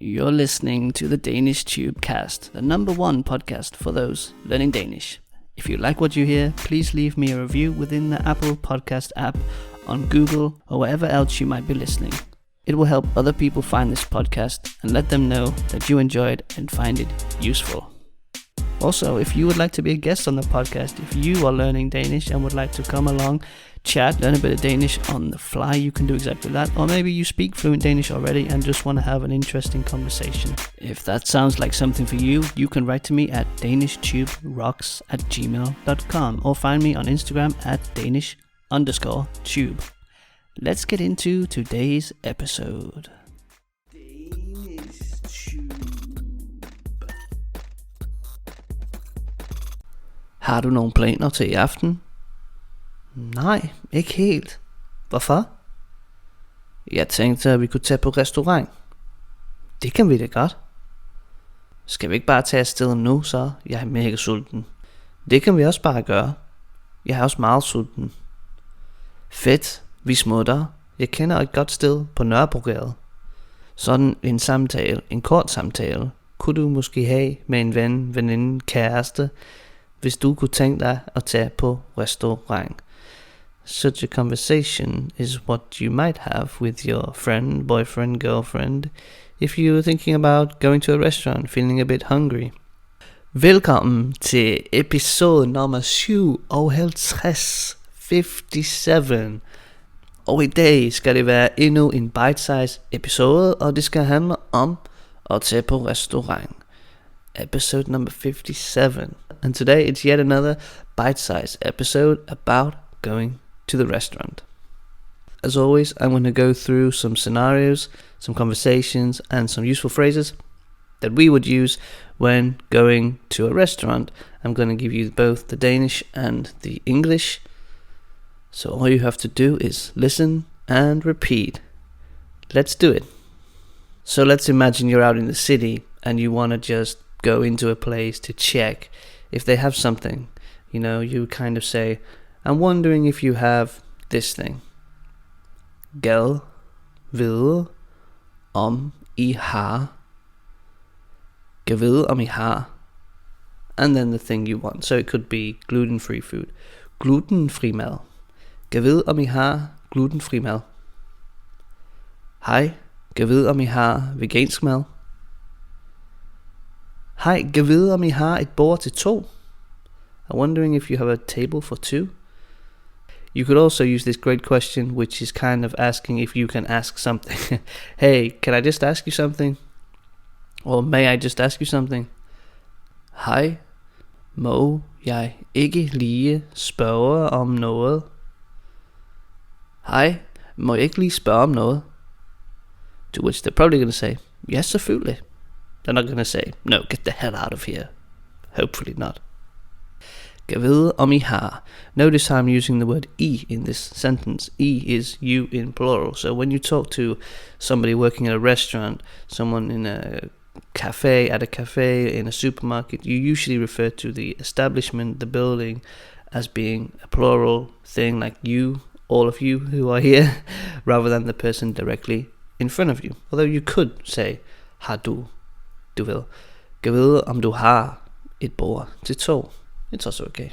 You're listening to the DanishTube cast, the #1 podcast for those learning Danish. If you like what you hear, please leave me a review within the Apple Podcast app, on Google, or wherever else you might be listening. It will help other people find this podcast and let them know that you enjoy it and find it useful. Also, if you would like to be a guest on the podcast, if you are learning Danish and would like to come along, chat, learn a bit of Danish on the fly, you can do exactly that. Or maybe you speak fluent Danish already and just want to have an interesting conversation. If that sounds like something for you, you can write to me at danishtuberocks@gmail.com or find me on Instagram at Danish_tube. Let's get into today's episode. Har du nogle planer til i aften? Nej, ikke helt. Hvorfor? Jeg tænkte, at vi kunne tage på restaurant. Det kan vi da godt. Skal vi ikke bare tage afsted nu så? Jeg er mega sulten. Det kan vi også bare gøre. Jeg er også meget sulten. Fedt, vi smutter. Jeg kender et godt sted på Nørrebrogade. Sådan en samtale, en kort samtale, kunne du måske have med en ven, veninde, kæreste, hvis du kunne tænke dig at tage på restaurant. Such a conversation is what you might have with your friend, boyfriend, girlfriend, if you're thinking about going to a restaurant, feeling a bit hungry. Velkommen til episode nummer 57, 57. Og i dag skal det være endnu en bite-size episode, og det skal handle om at tage på restaurant. Episode number 57. And today it's yet another bite-size episode about going to the restaurant. As always, I'm going to go through some scenarios, some conversations, and some useful phrases that we would use when going to a restaurant. I'm going to give you both the Danish and the English. So all you have to do is listen and repeat. Let's do it. So let's imagine you're out in the city and you want to just go into a place to check if they have something. You know, you kind of say, I'm wondering if you have this thing. Gad vide om I har. Gad vide om I har. And then the thing you want. So it could be gluten-free food. Glutenfri mad. Gad vide om I har glutenfri mad. Hej, gad vide om I har vegansk mad. Hej, gad vide om I har et bord til 2. I'm wondering if you have a table for 2. You could also use this great question, which is kind of asking if you can ask something. Hey, can I just ask you something? Or may I just ask you something? Hej, må jeg ikke lige spørge om noget? Hej, må jeg ikke lige spørge om noget? To which they're probably going to say, yes, selvfølgelig. They're not going to say, no, get the hell out of here. Hopefully not. Gad vide om I har. Notice how I'm using the word I in this sentence. I is you in plural. So when you talk to somebody working at a restaurant, someone in a cafe, at a cafe, in a supermarket, you usually refer to the establishment, the building, as being a plural thing, like you, all of you who are here, rather than the person directly in front of you. Although you could say, har du. Du vil. Gad vide om du har et bord til 2. It's also okay.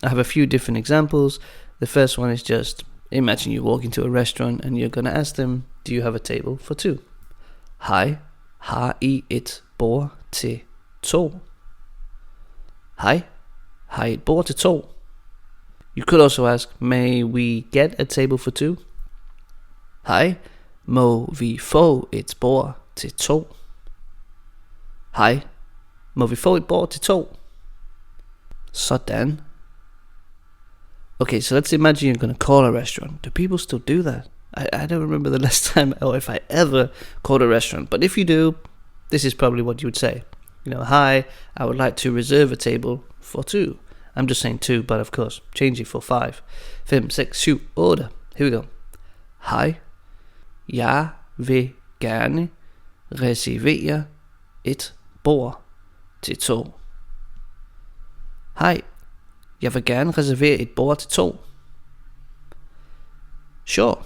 I have a few different examples. The first one is just, imagine you walk into a restaurant and you're going to ask them, do you have a table for 2? Hej, har I et bord til 2? Hej, har I et bord til 2? You could also ask, may we get a table for 2? Hej, må vi få et bord til 2? Hej, må vi få et bord til 2? Sådan. Okay, so let's imagine you're going to call a restaurant. Do people still do that? I don't remember the last time or if I ever called a restaurant. But if you do, this is probably what you would say. You know, hi, I would like to reserve a table for 2. I'm just saying 2, but of course, change it for 5. 5, 6, 7, 8. Here we go. Hej, jeg vil gerne reservere et bord til 2. Hej, jeg vil gerne reservere et bord til 2. Sure,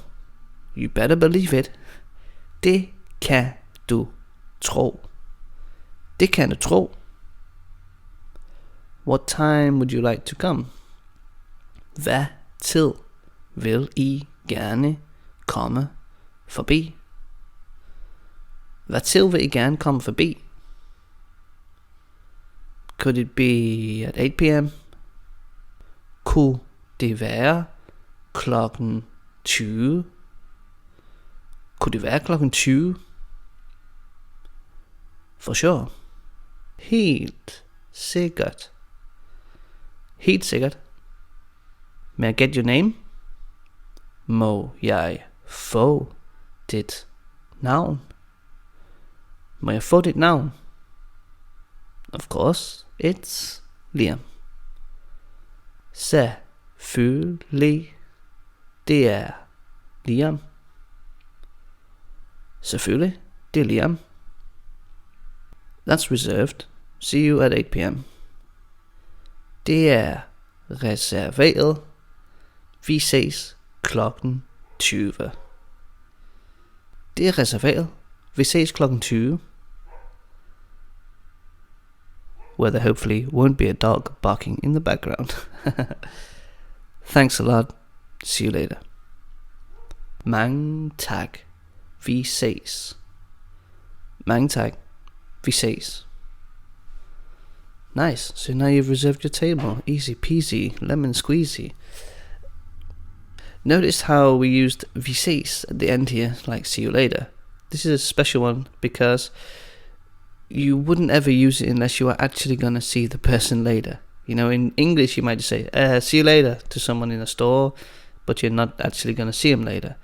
you better believe it. Det kan du tro? Det kan du tro. What time would you like to come? Hvad tid vil I gerne komme forbi? Hvad tid vil I gerne komme forbi? Could it be at 8 p.m.? Kunne det være klokken 20? Kunne det være klokken 20? For sure. Helt sikkert. Helt sikkert. May I get your name? Må jeg få dit navn? Må jeg få dit navn? Of course, it's Liam. Selvfølgelig. Det er Liam. Selvfølgelig. Det er Liam. That's reserved. See you at 8 p.m. Det er reserveret. Vi ses klokken 20. Det er reserveret. Vi ses klokken 20. Where there hopefully won't be a dog barking in the background. Thanks a lot. See you later. Mange tak. Vi ses. Mange tak. Vi ses. Nice. So now you've reserved your table. Easy peasy, lemon squeezy. Notice how we used vi ses at the end here, like see you later. This is a special one because you wouldn't ever use it unless you are actually going to see the person later. You know, in English you might just say, see you later to someone in a store, but you're not actually going to see him later.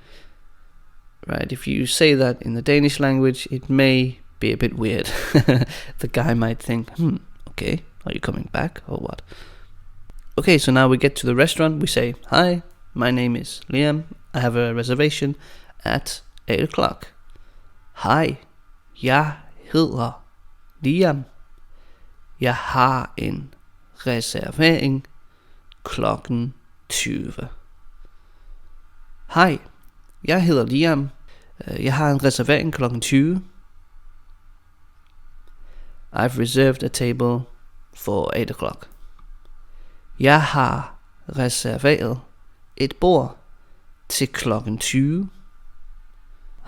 Right? If you say that in the Danish language, it may be a bit weird. The guy might think, okay, are you coming back or what? Okay, so now we get to the restaurant. We say, hi, my name is Liam. I have a reservation at 8 o'clock. Hej, jeg hedder Liam. Jeg har en reservering klokken 20. Hej, jeg hedder Liam. Jeg har en reservering klokken 20. I've reserved a table for 8 o'clock. Jeg har reserveret et bord til klokken 20.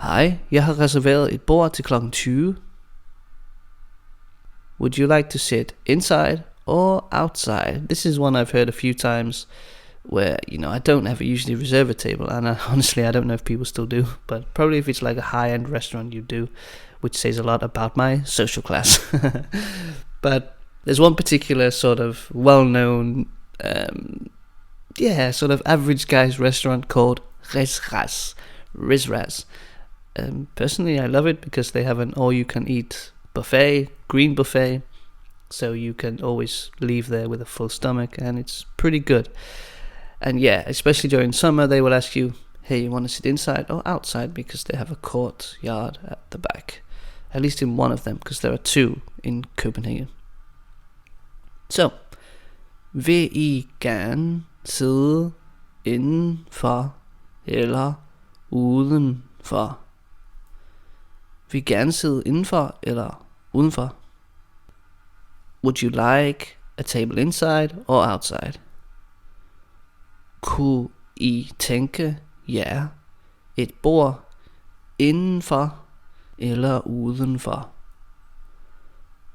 Hej, jeg har reserveret et bord til klokken 20. Would you like to sit inside or outside? This is one I've heard a few times where, you know, I don't ever usually reserve a table, and honestly I don't know if people still do, but probably if it's like a high-end restaurant you do, which says a lot about my social class. But there's one particular sort of well-known, sort of average guy's restaurant called Rizraz. Personally I love it because they have an all-you-can-eat buffet, green buffet, so you can always leave there with a full stomach, and it's pretty good. And yeah, especially during summer, they will ask you, hey, you want to sit inside or outside, because they have a courtyard at the back, at least in one of them, because there are two in Copenhagen. Så, vil I gerne sidde indenfor eller udenfor? Vil I gerne sidde indenfor eller udenfor? Would you like a table inside or outside? Kunne I tænke jer et bord indenfor eller udenfor?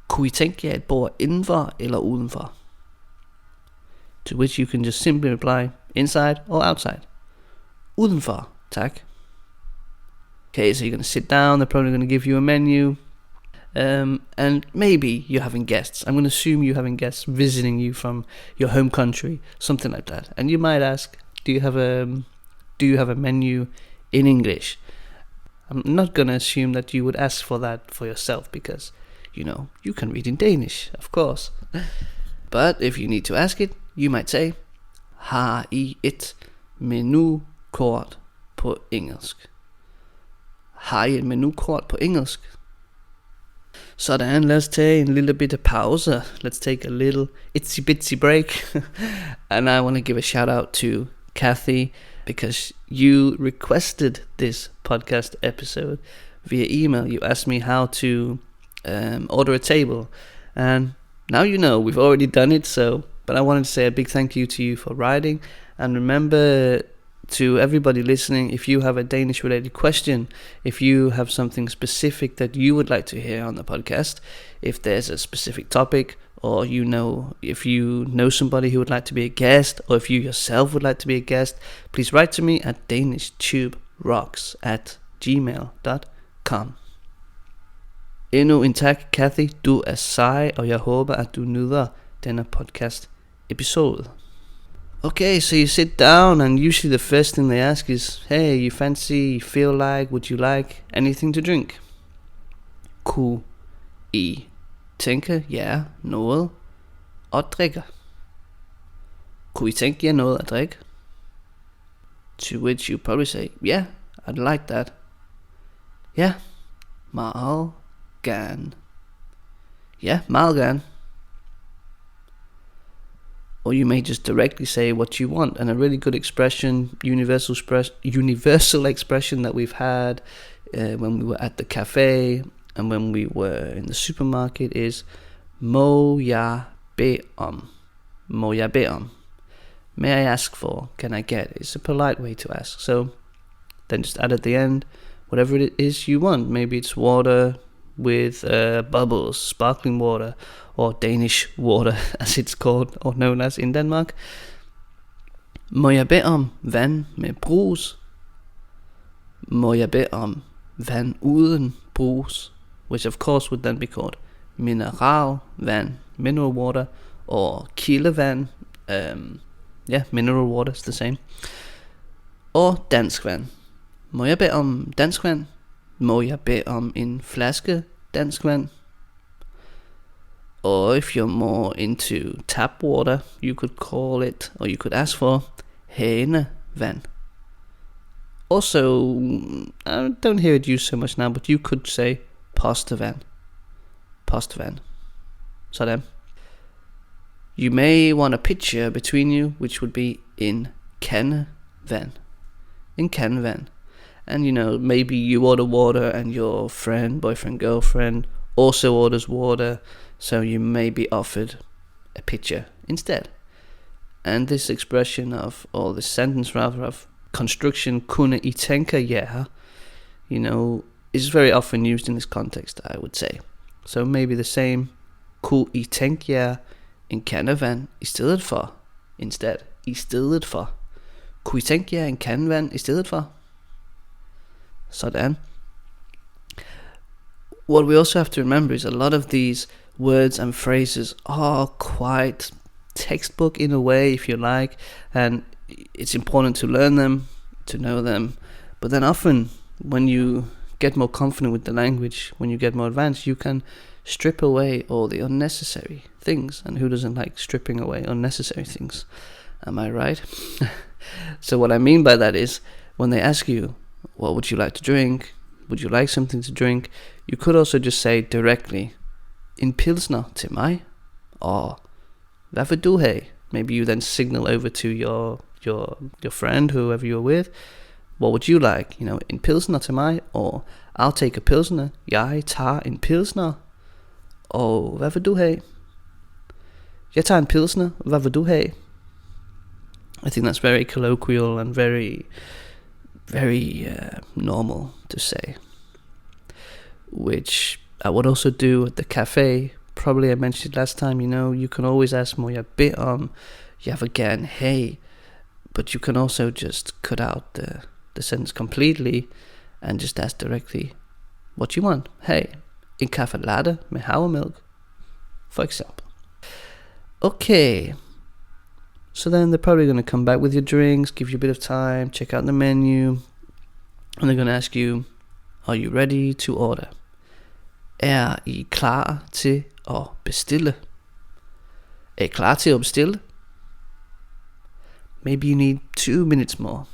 Kunne I tænke jer et bord indenfor eller udenfor? To which you can just simply reply inside or outside. Udenfor, tak. Okay, so you're going to sit down, they're probably going to give you a menu. And maybe you're having guests. I'm going to assume you're having guests visiting you from your home country, something like that. And you might ask, do you have a menu in English? I'm not going to assume that you would ask for that for yourself, because, you know, you can read in Danish, of course. But if you need to ask it, you might say, har I et menukort på engelsk? Har I et menukort på engelsk? Sådan, let's take a little bit of pause. Let's take a little itsy bitsy break. And I want to give a shout out to Kathy, because you requested this podcast episode via email. You asked me how to order a table, and now you know we've already done it. But I wanted to say a big thank you to you for writing, and remember, to everybody listening, if you have a Danish related question, if you have something specific that you would like to hear on the podcast, if there's a specific topic, or if you know somebody who would like to be a guest, or if you yourself would like to be a guest, please write to me at danishtube.rocks@gmail.com. Endnu en tak, Kathy. Du er sej, og jeg håber, at du nyder denne podcast episode. Okay, so you sit down, and usually the first thing they ask is, hey, you fancy, feel like, would you like anything to drink? Kunne I tænke jer noget at drikke? Kunne I tænke jer noget at drikke? To which you probably say, yeah, I'd like that. Ja, meget gerne. Ja, meget gerne. Or you may just directly say what you want. And a really good expression, universal expression that we've had when we were at the cafe and when we were in the supermarket is må jeg bede om. Må jeg bede om. May I ask for? Can I get? It's a polite way to ask. So then just add at the end whatever it is you want. Maybe it's water with bubbles, sparkling water, or Danish water as it's called or known as in Denmark. Må jeg bede om vand med brus? Må jeg bede om vand uden brus? Which of course would then be called mineralvand, mineral water, or kildevand. Mineral water is the same. Og danskvand. Må jeg bede om danskvand? Må jeg bede om en flaske danskvand? Or if you're more into tap water, you could call it, or you could ask for hanevand. Also, I don't hear it used so much now, but you could say postevand. Postevand. Sådan. You may want a picture between you, which would be in kandevand. In kandevand. And maybe you order water and your friend, boyfriend, girlfriend also orders water, so you may be offered a picture instead. And this expression or this sentence rather of construction, kunne I tænke jer, is very often used in this context, I would say. So maybe the same, kunne I tænke jer en kandevand i stedet for, instead, i stedet for. Kunne I tænke jer en kandevand i stedet for? Sådan. What we also have to remember is a lot of these words and phrases are quite textbook in a way, if you like, and it's important to learn them, to know them. But then often when you get more confident with the language, when you get more advanced, you can strip away all the unnecessary things. And who doesn't like stripping away unnecessary things? Am I right? So what I mean by that is, when they ask you, what would you like to drink? Would you like something to drink? You could also just say directly, en pilsner til mig, or hvad vil du have? Maybe you then signal over to your friend, whoever you're with, what would you like? En pilsner til mig, or I'll take a pilsner. Jeg tager en pilsner. Og hvad vil du have? Jeg tager en pilsner. Hvad vil du have? I think that's very colloquial and very, very normal to say. Which I would also do at the cafe. Probably I mentioned it last time, you can always ask må jeg bede om, jeg vil gerne have, but you can also just cut out the sentence completely and just ask directly what you want. Hey, en kaffe latte med havremælk, for example. Okay, so then they're probably going to come back with your drinks, give you a bit of time, check out the menu, and they're going to ask you, are you ready to order? Er I klar til at bestille? Er I klar til at bestille? Maybe you need 2 minutes more.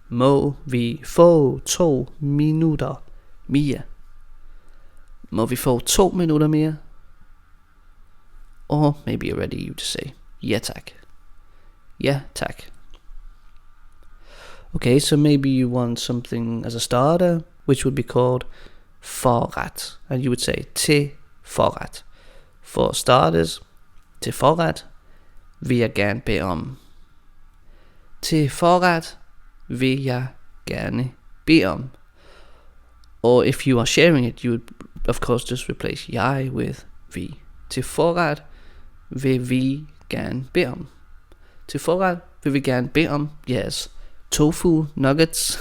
Må vi få 2 minutter mere? Må vi få 2 minutter mere? Or maybe you're ready, you just say, ja tak. Ja tak. Okay, so maybe you want something as a starter, which would be called forret. And you would say til forret. For starters, til forret vil jeg gerne bede om. Til forret vil jeg gerne bede om. Or if you are sharing it, you would of course just replace jeg with vi. Til forret vil vi gerne bede om. Til forret vil vi gerne bede om, yes, tofu nuggets.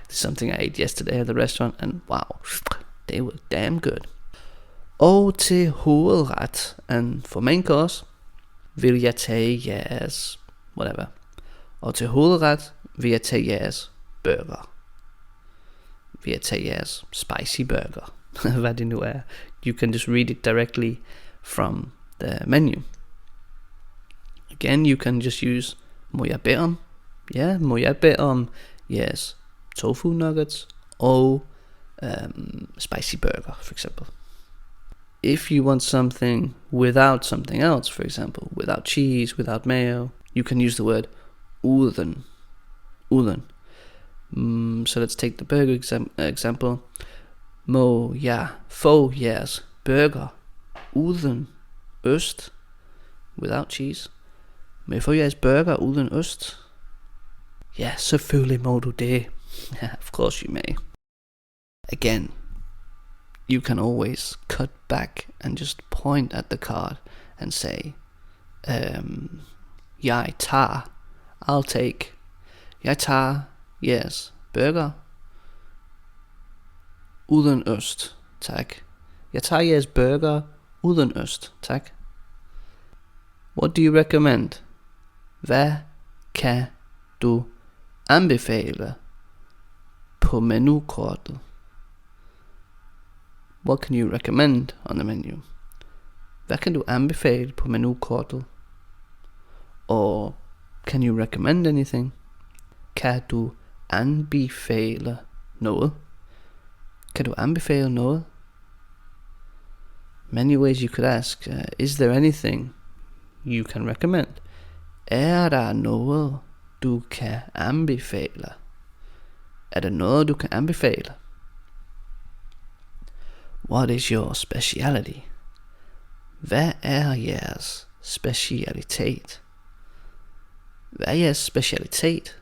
It's something I ate yesterday at the restaurant, and wow, they were damn good. Og til hovedret, and for main course, vil jeg tage jeres whatever. Og til hovedret vil jeg tage jeres burger. Vil jeg tage jeres spicy burger. Hvad det nu er. You can just read it directly from the menu. Again, you can just use må jeg bede om. Ja, må jeg bede om jeres tofu nuggets og spicy burger, for example. If you want something without something else, for example, without cheese, without mayo, you can use the word uden. Uden. So let's take the burger example. Må jeg få jeres burger uden ost, without cheese? Må jeg få jeres burger uden ost? Ja, selvfølgelig må du det. Yeah, of course you may. Again, you can always cut back and just point at the card and say, jeg tager, I'll take, jeg tager jeres burger uden ost, tak. Jeg tager jeres burger uden ost, tak. What do you recommend? Hvad kan du anbefale på menukortet? What can you recommend on the menu? Hvad kan du anbefale på menukortet? Or can you recommend anything? Kan du anbefale noget? Kan du anbefale noget? Many ways you could ask, is there anything you can recommend? Er der noget, du kan anbefale? Er der noget, du kan anbefale? What is your speciality? Hvad er jeres specialitet? Hvad er jeres specialitet?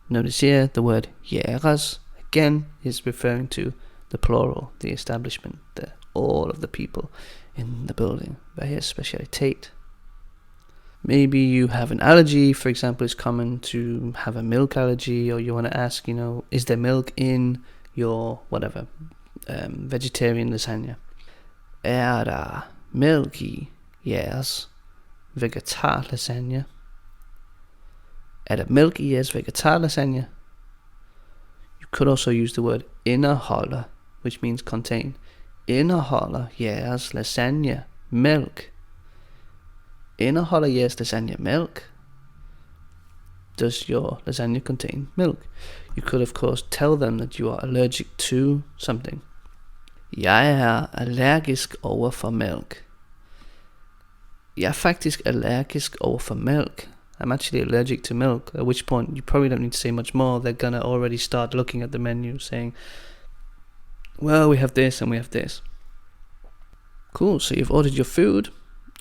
Notice here the word jeres again is referring to the plural, the establishment, all of the people in the building. Hvad er jeres specialitet? Maybe you have an allergy, for example. It's common to have a milk allergy, or you want to ask, is there milk in your whatever vegetarian lasagna? Er der mælk i jeres vegetar lasagna? Er der mælk i jeres vegetar lasagna? You could also use the word indeholder, which means contain. Indeholder jeres lasagna mælk? Indeholder jeres lasagna mælk? Does your lasagna contain milk? You could of course tell them that you are allergic to something. Jeg er allergisk over for mælk. Jeg er faktisk allergisk over for mælk. I'm actually allergic to milk, at which point you probably don't need to say much more. They're gonna already start looking at the menu saying, well, we have this and we have this. Cool, so you've ordered your food.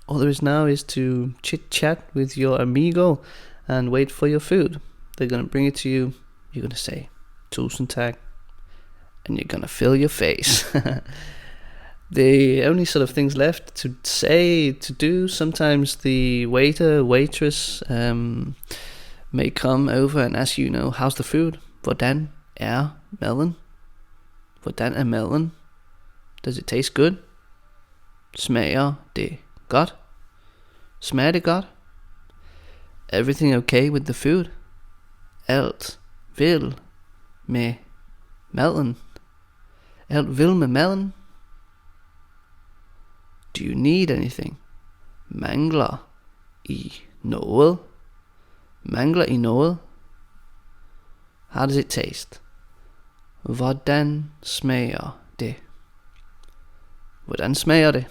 All there is now is to chit-chat with your amigo and wait for your food. They're gonna bring it to you. You're gonna say, tusind tak, and you're gonna fill your face. The only sort of things left to say, to do, sometimes the waiter, waitress may come over and ask you, how's the food? Hvordan er maden? Hvordan er maden? Does it taste good? Smager det godt? Smager det godt? Everything okay with the food? Alt vil med maden? Alt vil med maden? Do you need anything? Mangler I noget? Mangler I noget? How does it taste? Hvordan smager det? Hvordan smager det?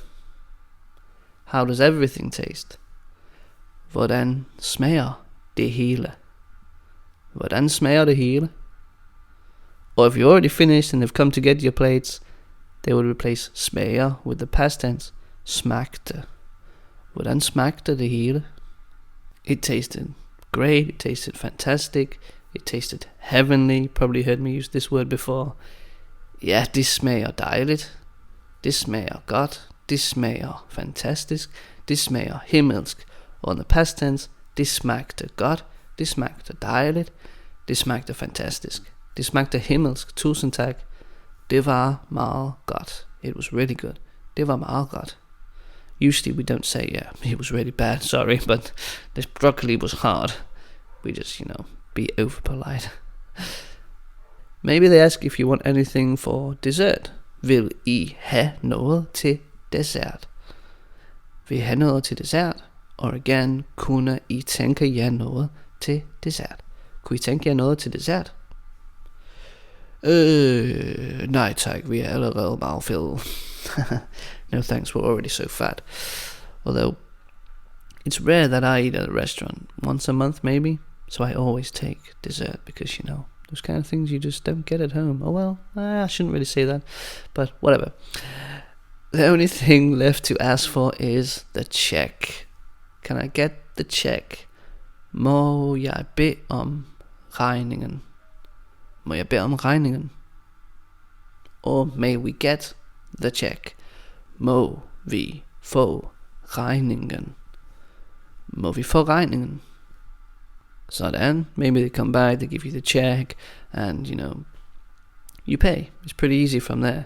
How does everything taste? Hvordan smager det hele? Hvordan smager det hele? Or if you're already finished and they've come to get your plates, they will replace smager with the past tense. Smagte. Hvordan smagte det hele? It tasted great, it tasted fantastic, it tasted heavenly. Probably heard me use this word before. Ja, det smager dejligt. Det smager godt. Det smager fantastisk. Det smager himmelsk. Og in the past tense, det smagte godt. Det smagte dejligt. Det smagte fantastisk. Det smagte himmelsk. Tusind tak. Det var meget godt. It was really good. Det var meget godt. Usually we don't say, yeah, it was really bad, sorry, but this broccoli was hard. We just, be over polite. Maybe they ask if you want anything for dessert. Vil I have noget til dessert? Vil I have noget til dessert? Or again, kunne I tænke jer noget til dessert? Kunne I tænke jer noget til dessert? Nej tak, vi er allerede meget fede. No thanks, we're already so fat. Although, it's rare that I eat at a restaurant. Once a month maybe. So I always take dessert because, those kind of things you just don't get at home. Oh well, I shouldn't really say that. But whatever. The only thing left to ask for is the check. Can I get the check? Må jeg bede om regningen? Må jeg bede om regningen? Or may we get the check? Må vi få regningen? Må vi få regningen? Sådan. Maybe they come by, they give you the check, and you pay. It's pretty easy from there.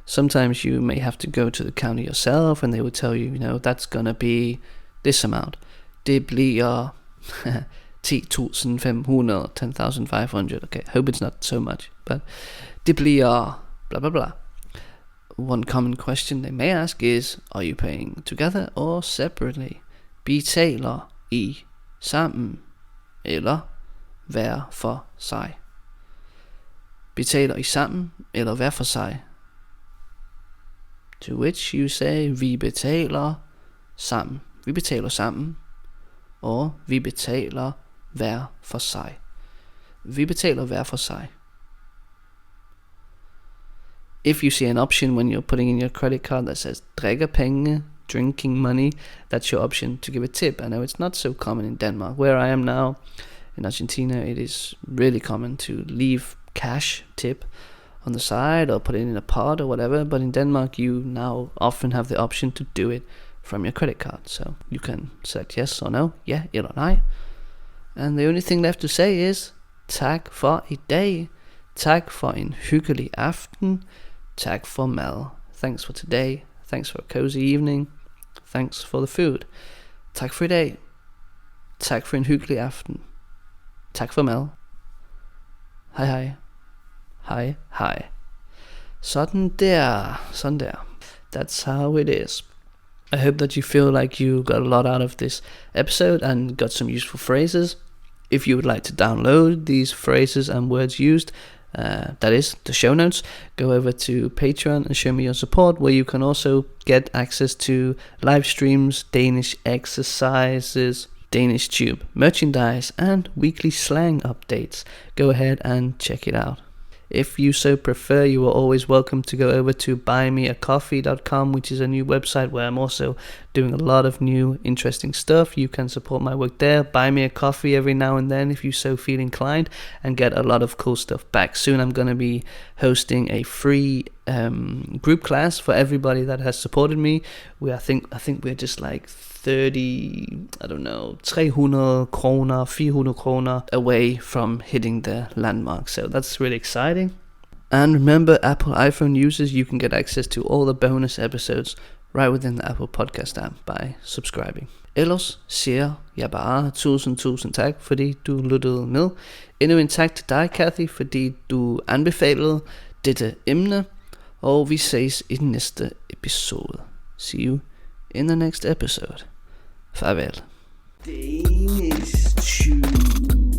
Sometimes you may have to go to the counter yourself, and they will tell you, that's gonna be this amount. Det bliver 10.500, 10,500. Okay, I hope it's not so much, but det bliver blah blah blah. One common question they may ask is, are you paying together or separately? Betaler I sammen eller hver for sig? Betaler I sammen eller hver for sig? To which you say, vi betaler sammen. Vi betaler sammen. Og vi betaler hver for sig. Vi betaler hver for sig. If you see an option when you're putting in your credit card that says drikkepenge, drinking money, that's your option to give a tip. I know it's not so common in Denmark. Where I am now, in Argentina, it is really common to leave cash tip on the side or put it in a pot or whatever. But in Denmark, you now often have the option to do it from your credit card. So you can select yes or no, ja eller nej. And the only thing left to say is, tak for i dag. Tak for en hyggelig aften. Tak for mad. Thanks for today. Thanks for a cozy evening. Thanks for the food. Tak for i dag. Tak for en hyggelig aften. Tak for mad. Hej hej. Hej hej. Sådan der. That's how it is. I hope that you feel like you got a lot out of this episode and got some useful phrases. If you would like to download these phrases and words used, that is the show notes, go over to Patreon and show me your support, where you can also get access to live streams, Danish exercises, DanishTube merchandise, and weekly slang updates. Go ahead and check it out. If you so prefer, you are always welcome to go over to buymeacoffee.com, which is a new website where I'm also doing a lot of new interesting stuff. You can support my work there. Buy me a coffee every now and then if you so feel inclined, and get a lot of cool stuff back. Soon I'm going to be hosting a free group class for everybody that has supported me. I think we're just like 300 kroner, 400 kroner away from hitting the landmark. So that's really exciting. And remember, Apple iPhone users, you can get access to all the bonus episodes right within the Apple Podcast app by subscribing. Ellers siger jeg bare tusind tak, fordi du lyttede med. Endnu en tak til dig, Kathy, fordi du anbefalede dette emne. Og vi ses i den næste episode. See you in the next episode. Farvel. DanishTube.